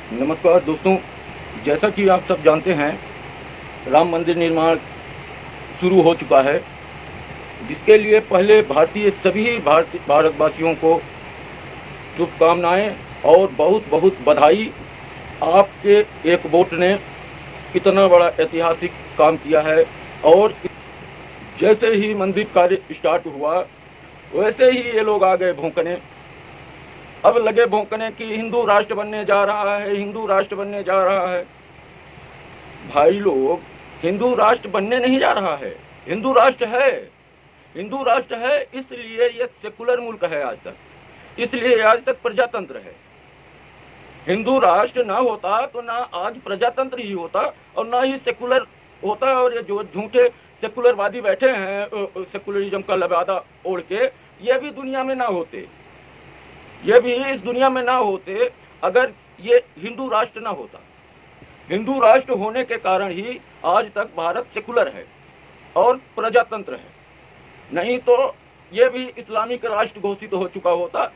नमस्कार दोस्तों, जैसा कि आप सब जानते हैं, राम मंदिर निर्माण शुरू हो चुका है, जिसके लिए पहले सभी भारतवासियों को शुभकामनाएं और बहुत बहुत बधाई। आपके एक वोट ने कितना बड़ा ऐतिहासिक काम किया है। और जैसे ही मंदिर कार्य स्टार्ट हुआ, वैसे ही ये लोग आ गए भौंकने। अब लगे भौंकने कि हिंदू राष्ट्र बनने जा रहा है, हिंदू राष्ट्र बनने जा रहा है। भाई लोग, हिंदू राष्ट्र बनने नहीं जा रहा है, हिंदू राष्ट्र है। हिंदू राष्ट्र है इसलिए ये सेकुलर मुल्क है आज तक, इसलिए आज तक प्रजातंत्र है। हिंदू राष्ट्र ना होता तो ना आज प्रजातंत्र ही होता और ना ही सेकुलर होता। और ये जो झूठे सेकुलरवादी बैठे हैं सेकुलरिज्म का लबादा ओढ़ के, ये भी दुनिया में ना होते, ये भी इस दुनिया में ना होते अगर ये हिंदू राष्ट्र ना होता। हिंदू राष्ट्र होने के कारण ही आज तक भारत सेकुलर है और प्रजातंत्र है, नहीं तो ये भी इस्लामिक राष्ट्र घोषित हो चुका होता।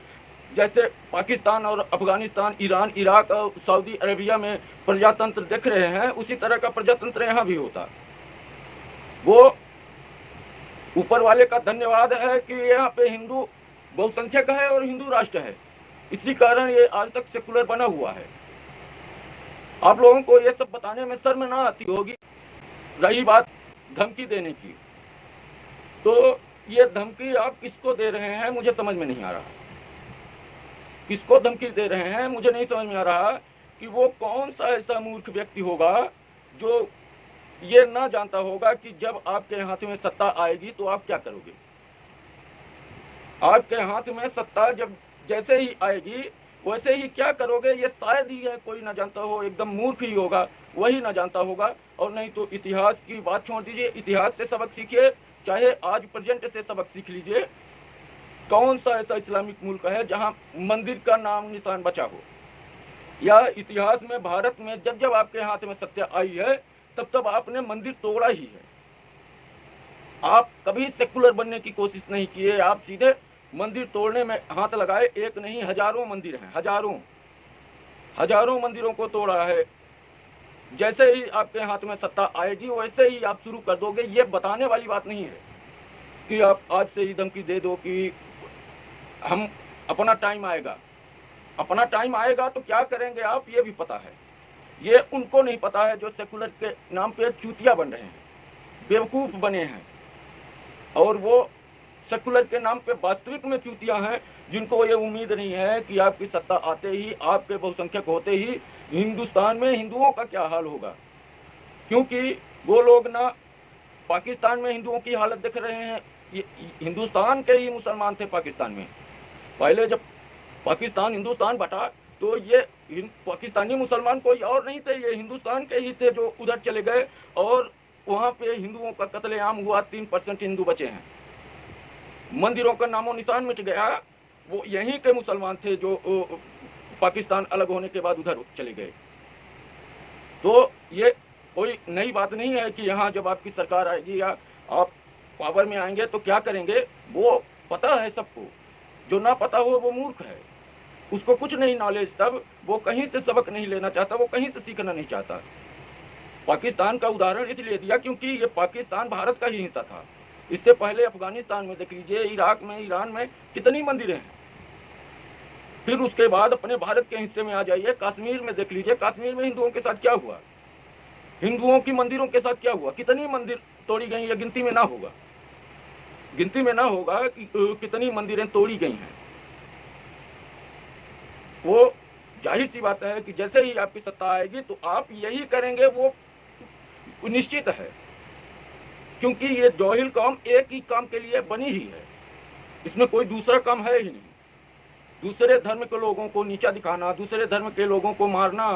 जैसे पाकिस्तान और अफगानिस्तान, ईरान, इराक और सऊदी अरेबिया में प्रजातंत्र देख रहे हैं, उसी तरह का प्रजातंत्र यहाँ भी होता। वो ऊपर वाले का धन्यवाद है कि यहाँ पे हिंदू बहुसंख्यक है और हिंदू राष्ट्र है, इसी कारण ये आज तक सेकुलर बना हुआ है। आप लोगों को ये सब बताने में शर्म ना आती होगी। रही बात धमकी देने की, तो ये धमकी आप किसको दे रहे हैं मुझे समझ में नहीं आ रहा। किसको धमकी दे रहे हैं मुझे नहीं समझ में आ रहा कि वो कौन सा ऐसा मूर्ख व्यक्ति होगा जो ये ना जानता होगा कि जब आपके हाथ में सत्ता आएगी तो आप क्या करोगे। आपके हाथ में सत्ता जब जैसे ही आएगी वैसे ही क्या करोगे, ये शायद ही है कोई ना जानता हो। एकदम मूर्ख ही होगा, वही ना जानता होगा। और नहीं तो इतिहास की बात छोड़ दीजिए, इतिहास से सबक सीखिए, चाहे आज प्रेजेंट से सबक सीख लीजिए। कौन सा ऐसा इस्लामिक मुल्क है जहां मंदिर का नाम निशान बचा हो, या इतिहास में भारत में जब जब आपके हाथ में सत्ता आई है तब तब आपने मंदिर तोड़ा ही है। आप कभी सेकुलर बनने की कोशिश नहीं किए, आप सीधे मंदिर तोड़ने में हाथ लगाए। एक नहीं, हजारों मंदिर हैं, हजारों मंदिरों को तोड़ा है। जैसे ही आपके हाथ में सत्ता आएगी वैसे ही आप शुरू कर दोगे। ये बताने वाली बात नहीं है कि आप आज से ही धमकी दे दो कि हम अपना टाइम आएगा। अपना टाइम आएगा तो क्या करेंगे आप, ये भी पता है। ये उनको नहीं पता है जो सेकुलर के नाम पे चूतिया बन रहे हैं, बेवकूफ़ बने हैं। और वो सेकुलर के नाम पे वास्तविक में चूतिया हैं, जिनको ये उम्मीद नहीं है कि आपकी सत्ता आते ही, आपके बहुसंख्यक होते ही हिंदुस्तान में हिंदुओं का क्या हाल होगा। क्योंकि वो लोग ना पाकिस्तान में हिंदुओं की हालत देख रहे हैं। ये हिंदुस्तान के ही मुसलमान थे पाकिस्तान में। पहले जब पाकिस्तान हिंदुस्तान बटा तो ये पाकिस्तानी मुसलमान कोई और नहीं थे, ये हिंदुस्तान के ही थे जो उधर चले गए और वहाँ पे हिंदुओं का कत्लेआम हुआ। 3% हिंदू बचे हैं, मंदिरों का नामो निशान मिट गया। वो यहीं के मुसलमान थे जो पाकिस्तान अलग होने के बाद उधर चले गए। तो ये कोई नई बात नहीं है कि यहाँ जब आपकी सरकार आएगी या आप पावर में आएंगे तो क्या करेंगे, वो पता है सबको। जो ना पता हो वो मूर्ख है, उसको कुछ नहीं नॉलेज, तब वो कहीं से सबक नहीं लेना चाहता, वो कहीं से सीखना नहीं चाहता। पाकिस्तान का उदाहरण इसलिए दिया क्योंकि ये पाकिस्तान भारत का ही हिस्सा था। इससे पहले अफगानिस्तान में देख लीजिए, इराक में, ईरान में कितनी मंदिरें हैं। फिर उसके बाद अपने भारत के हिस्से में आ जाइए, कश्मीर में देख लीजिए, कश्मीर में हिंदुओं के साथ क्या हुआ, हिंदुओं की मंदिरों के साथ क्या हुआ। कितनी मंदिर तोड़ी गई, या गिनती में ना होगा, गिनती में ना होगा कि कितनी मंदिरें तोड़ी गई हैं। वो जाहिर सी बात है कि जैसे ही आपकी सत्ता आएगी तो आप यही करेंगे, वो निश्चित है। क्योंकि ये जोहिल कौम एक ही काम के लिए बनी ही है, इसमें कोई दूसरा काम है ही नहीं। दूसरे धर्म के लोगों को नीचा दिखाना, दूसरे धर्म के लोगों को मारना,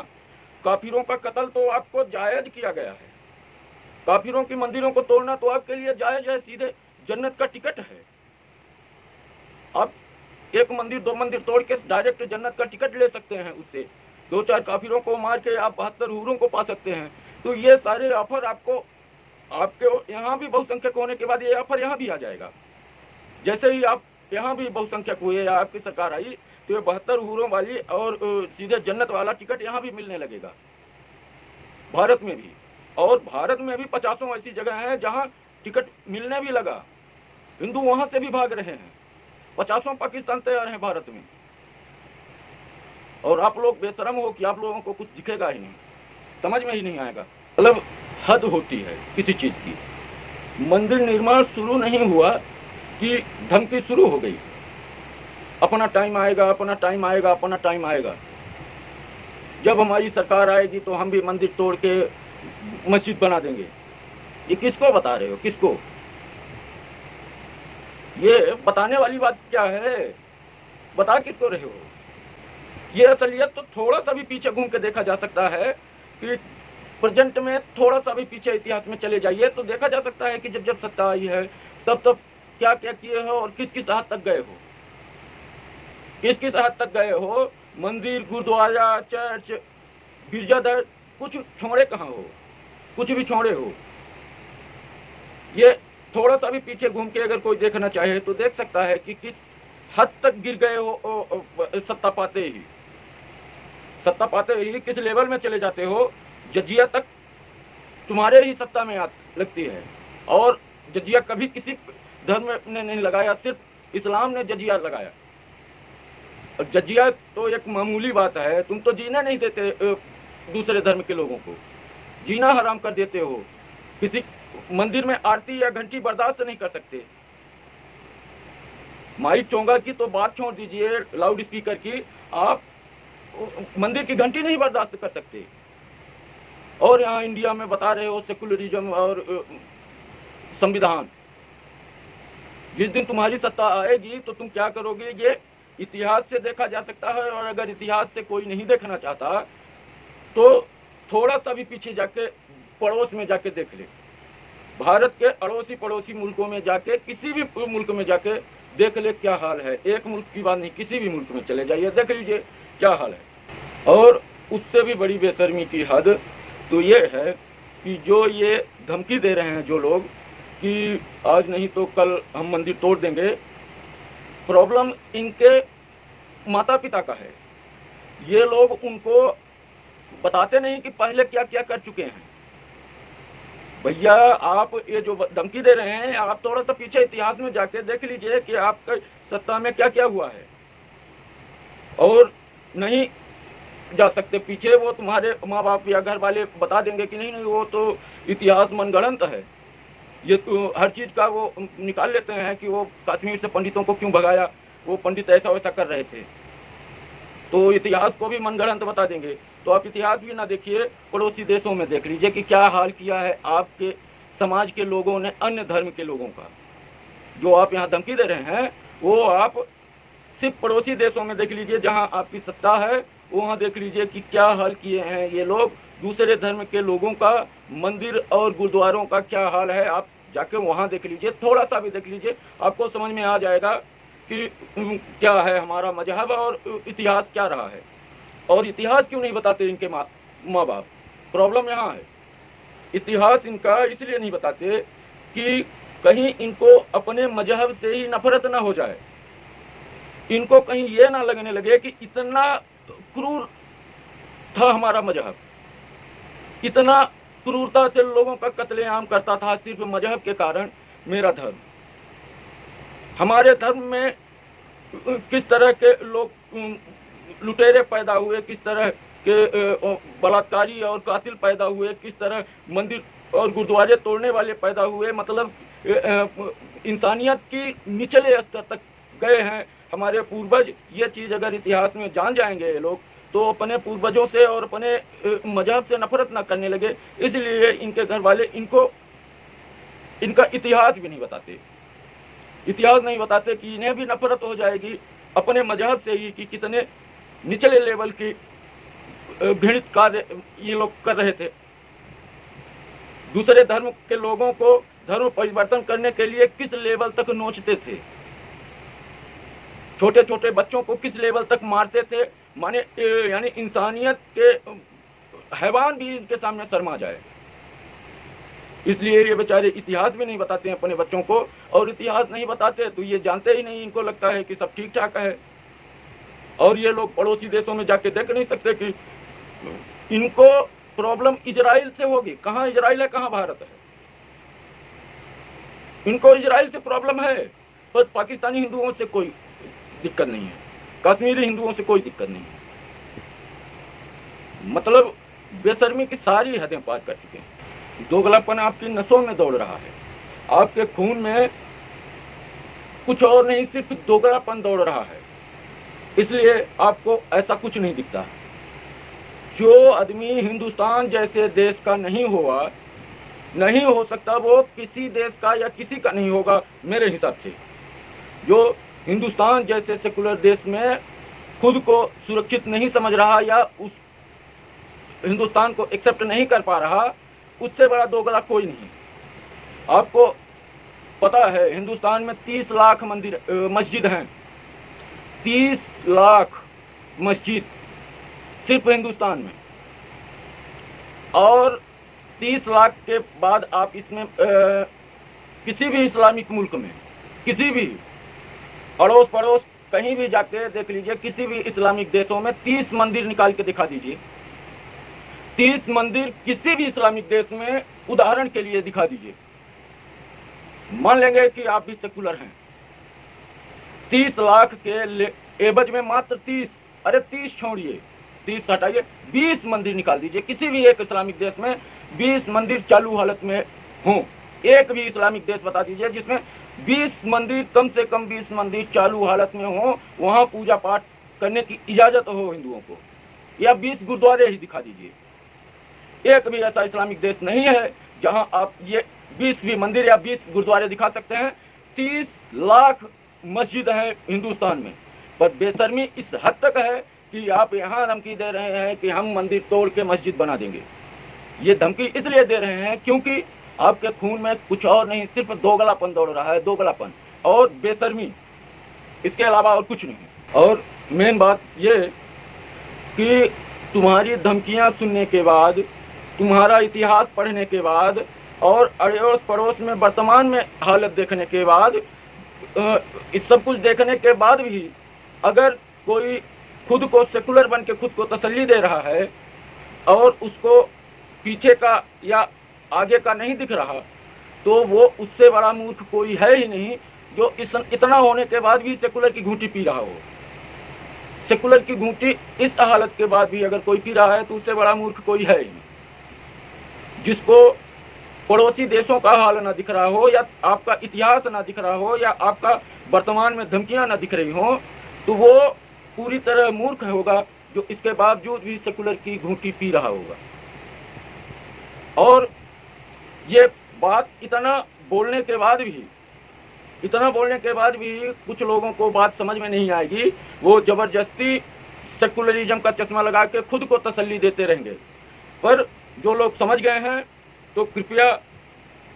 काफिरों का कत्ल तो आपको जायज किया गया है। काफिरों की मंदिरों को तोड़ना तो आपके लिए जायज है, सीधे जन्नत का टिकट है। आप एक मंदिर, 2 मंदिर तोड़ के डायरेक्ट जन्नत का टिकट ले सकते हैं। उससे 2-4 काफिरों को मार के आप 72 हूरों को पा सकते हैं। तो ये सारे ऑफर आपको, आपके यहाँ भी बहुसंख्यक होने के बाद ये ऑफर यहाँ भी आ जाएगा। जैसे ही आप यहाँ भी बहुसंख्यक हुए या आपकी सरकार आई तो ये 72 हूरों वाली और सीधे जन्नत वाला टिकट यहाँ भी मिलने लगेगा, भारत में भी। और भारत में भी 50 ऐसी जगह हैं जहाँ टिकट मिलने भी लगा, हिंदू वहाँ से भी भाग रहे हैं। 50 पाकिस्तान तैयार हैं भारत में, और आप लोग बेशरम हो कि आप लोगों को कुछ दिखेगा ही नहीं, समझ में ही नहीं आएगा। मतलब हद होती है किसी चीज़ की। मंदिर निर्माण शुरू नहीं हुआ कि धमकी शुरू हो गई, अपना टाइम आएगा, अपना टाइम आएगा, अपना टाइम आएगा। जब हमारी सरकार आएगी तो हम भी मंदिर तोड़ के मस्जिद बना देंगे। ये किसको बता रहे हो, किसको? ये बताने वाली बात क्या है, बता किसको रहे हो? ये असलियत तो थोड़ा सा भी पीछे घूम के देखा जा सकता है कि प्रेजेंट में थोड़ा सा भी पीछे इतिहास में चले जाइए तो देखा जा सकता है कि जब जब सत्ता आई है तब तब क्या क्या किए हो और किस किस हद तक गए हो, किस किस हद तक गए हो। मंदिर, गुरुद्वारा, चर्च, गिरजाघर कुछ छोड़े कहाँ हो, कुछ भी छोड़े हो। ये थोड़ा सा भी पीछे घूम के अगर कोई देखना चाहे तो देख सकता है कि किस हद तक गिर गए हो सत्ता पाते ही, सत्ता पाते ही किस लेवल में चले जाते हो। जजिया तक तुम्हारे ही सत्ता में लगती है, और जजिया कभी किसी धर्म ने नहीं लगाया, सिर्फ इस्लाम ने जजिया लगाया। और जजिया तो एक मामूली बात है, तुम तो जीना नहीं देते दूसरे धर्म के लोगों को, जीना हराम कर देते हो। किसी मंदिर में आरती या घंटी बर्दाश्त नहीं कर सकते। माइक चोंगा की तो बात छोड़ दीजिए, लाउड स्पीकर की, आप मंदिर की घंटी नहीं बर्दाश्त कर सकते। और यहाँ इंडिया में बता रहे हो सेकुलरिज्म और संविधान। जिस दिन तुम्हारी सत्ता आएगी तो तुम क्या करोगे, ये इतिहास से देखा जा सकता है। और अगर इतिहास से कोई नहीं देखना चाहता तो थोड़ा सा भी पीछे जाके पड़ोस में जाके देख ले, भारत के अड़ोसी पड़ोसी मुल्कों में जाके, किसी भी मुल्क में जाके देख ले क्या हाल है। एक मुल्क की बात नहीं, किसी भी मुल्क में चले जाइए, देख लीजिए क्या हाल है। और उससे भी बड़ी बेशर्मी की हद तो ये है कि जो ये धमकी दे रहे हैं जो लोग कि आज नहीं तो कल हम मंदिर तोड़ देंगे, प्रॉब्लम इनके माता पिता का है। ये लोग उनको बताते नहीं कि पहले क्या क्या कर चुके हैं। भैया आप ये जो धमकी दे रहे हैं, आप थोड़ा सा पीछे इतिहास में जाके देख लीजिए कि आपका सत्ता में क्या क्या हुआ है। और नहीं जा सकते पीछे, वो तुम्हारे माँ बाप या घर वाले बता देंगे कि नहीं नहीं वो तो इतिहास मनगढ़ंत है। ये तो हर चीज़ का वो निकाल लेते हैं कि वो कश्मीर से पंडितों को क्यों भगाया, वो पंडित ऐसा वैसा कर रहे थे, तो इतिहास को भी मनगढ़ंत बता देंगे। तो आप इतिहास भी ना देखिए, पड़ोसी देशों में देख लीजिए कि क्या हाल किया है आपके समाज के लोगों ने, अन्य धर्म के लोगों का। जो आप यहाँ धमकी दे रहे हैं वो आप सिर्फ पड़ोसी देशों में देख लीजिए, जहाँ आपकी सत्ता है वहाँ देख लीजिए कि क्या हाल किए हैं ये लोग। दूसरे धर्म के लोगों का मंदिर और गुरुद्वारों का क्या हाल है, आप जाके वहाँ देख लीजिए, थोड़ा सा भी देख लीजिए, आपको समझ में आ जाएगा कि क्या है हमारा मजहब और इतिहास क्या रहा है। और इतिहास क्यों नहीं बताते इनके माँ बाप, प्रॉब्लम यहाँ है। इतिहास इनका इसलिए नहीं बताते कि कहीं इनको अपने मजहब से ही नफरत ना हो जाए, इनको कहीं ये ना लगने लगे कि इतना क्रूर था हमारा मजहब, इतना क्रूरता से लोगों का कत्लेआम करता था सिर्फ मजहब के कारण मेरा धर्म। हमारे धर्म में किस तरह के लोग लुटेरे पैदा हुए, किस तरह के बलात्कारी और कातिल पैदा हुए, किस तरह मंदिर और गुरुद्वारे तोड़ने वाले पैदा हुए। मतलब इंसानियत की निचले स्तर तक गए हैं हमारे पूर्वज। ये चीज़ अगर इतिहास में जान जाएंगे ये लोग तो अपने पूर्वजों से और अपने मजहब से नफरत ना करने लगे। इसलिए इनके घर वाले इनको इनका इतिहास भी नहीं बताते, इतिहास नहीं बताते कि इन्हें भी नफरत हो जाएगी अपने मजहब से ही कि कितने निचले लेवल की घृणित कार्य ये लोग कर रहे थे। दूसरे धर्म के लोगों को धर्म परिवर्तन करने के लिए किस लेवल तक नोचते थे, छोटे छोटे बच्चों को किस लेवल तक मारते थे, माने यानी इंसानियत के हैवान भी इनके सामने शर्मा जाए। इसलिए ये बेचारे इतिहास भी नहीं बताते हैं अपने बच्चों को, और इतिहास नहीं बताते तो ये जानते ही नहीं, इनको लगता है कि सब ठीक ठाक है। और ये लोग पड़ोसी देशों में जाके देख नहीं सकते कि इनको प्रॉब्लम इजराइल से होगी। कहाँ इजराइल है, कहाँ भारत है? इनको इजराइल से प्रॉब्लम है, पर पाकिस्तानी हिंदुओं से कोई दिक्कत नहीं है, कश्मीरी हिंदुओं से कोई दिक्कत नहीं है। मतलब बेशर्मी की सारी हदें पार कर चुके हैं। दोगलापन आपकी नसों में दौड़ रहा है, आपके खून में कुछ और नहीं, सिर्फ दोगलापन दौड़ रहा है। इसलिए आपको ऐसा कुछ नहीं दिखता। जो आदमी हिंदुस्तान जैसे देश का नहीं हो सकता, वो किसी देश का या किसी का नहीं होगा मेरे हिसाब से। जो हिंदुस्तान जैसे सेकुलर देश में खुद को सुरक्षित नहीं समझ रहा या उस हिंदुस्तान को एक्सेप्ट नहीं कर पा रहा, उससे बड़ा दोगला कोई नहीं। आपको पता है हिंदुस्तान में 30 लाख मस्जिद हैं, 30 लाख मस्जिद सिर्फ हिंदुस्तान में। और 30 लाख के बाद आप इसमें किसी भी इस्लामिक मुल्क में, किसी भी अड़ोस पड़ोस कहीं भी जाके देख लीजिए, किसी भी इस्लामिक देशों में 30 मंदिर निकाल के दिखा दीजिए। 30 मंदिर किसी भी इस्लामिक देश में उदाहरण के लिए दिखा दीजिए, मान लेंगे कि आप भी सेकुलर हैं। 30 लाख के एवज में मात्र 30 छोड़िए, 30 हटाइए, 20 मंदिर निकाल दीजिए। किसी भी एक इस्लामिक देश में 20 मंदिर चालू हालत में हों। एक भी इस्लामिक देश बता दीजिए जिसमें 20 मंदिर, कम से कम 20 मंदिर चालू हालत में हों, वहाँ पूजा पाठ करने की इजाज़त हो हिंदुओं को। या 20 गुरुद्वारे ही दिखा दीजिए। एक भी ऐसा इस्लामिक देश नहीं है जहाँ आप ये 20 भी मंदिर या 20 गुरुद्वारे दिखा सकते हैं। 30 लाख मस्जिद है हिंदुस्तान में, पर बेशर्मी इस हद तक है कि आप यहाँ धमकी दे रहे हैं कि हम मंदिर तोड़ के मस्जिद बना देंगे। ये धमकी इसलिए दे रहे हैं क्योंकि आपके खून में कुछ और नहीं, सिर्फ दोगलापन दौड़ रहा है, दोगलापन और बेशर्मी, इसके अलावा और कुछ नहीं। और मेन बात ये कि तुम्हारी धमकियाँ सुनने के बाद, तुम्हारा इतिहास पढ़ने के बाद और अड़ोस पड़ोस में वर्तमान में हालत देखने के बाद, इस सब कुछ देखने के बाद भी अगर कोई खुद को सेकुलर बन के खुद को तसल्ली दे रहा है और उसको पीछे का या आगे का नहीं दिख रहा, तो वो उससे बड़ा मूर्ख कोई है ही नहीं जो इतना होने के बाद भी सेकुलर की घूंटी पी रहा हो। सेकुलर की घूंटी इस हालत के बाद भी अगर कोई पी रहा है तो उससे बड़ा मूर्ख कोई है ही नहीं। जिसको पड़ोसी देशों का हाल ना दिख रहा हो, या आपका इतिहास ना दिख रहा हो, या आपका वर्तमान में धमकियां ना दिख रही हो, तो वो पूरी तरह मूर्ख होगा जो इसके बावजूद भी सेकुलर की घूंटी पी रहा होगा। और ये बात इतना बोलने के बाद भी कुछ लोगों को बात समझ में नहीं आएगी। वो ज़बरदस्ती सेकुलरिज्म का चश्मा लगा के खुद को तसल्ली देते रहेंगे। पर जो लोग समझ गए हैं तो कृपया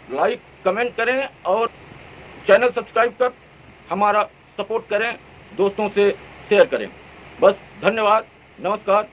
लाइक कमेंट करें और चैनल सब्सक्राइब कर हमारा सपोर्ट करें, दोस्तों से शेयर करें। बस धन्यवाद, नमस्कार।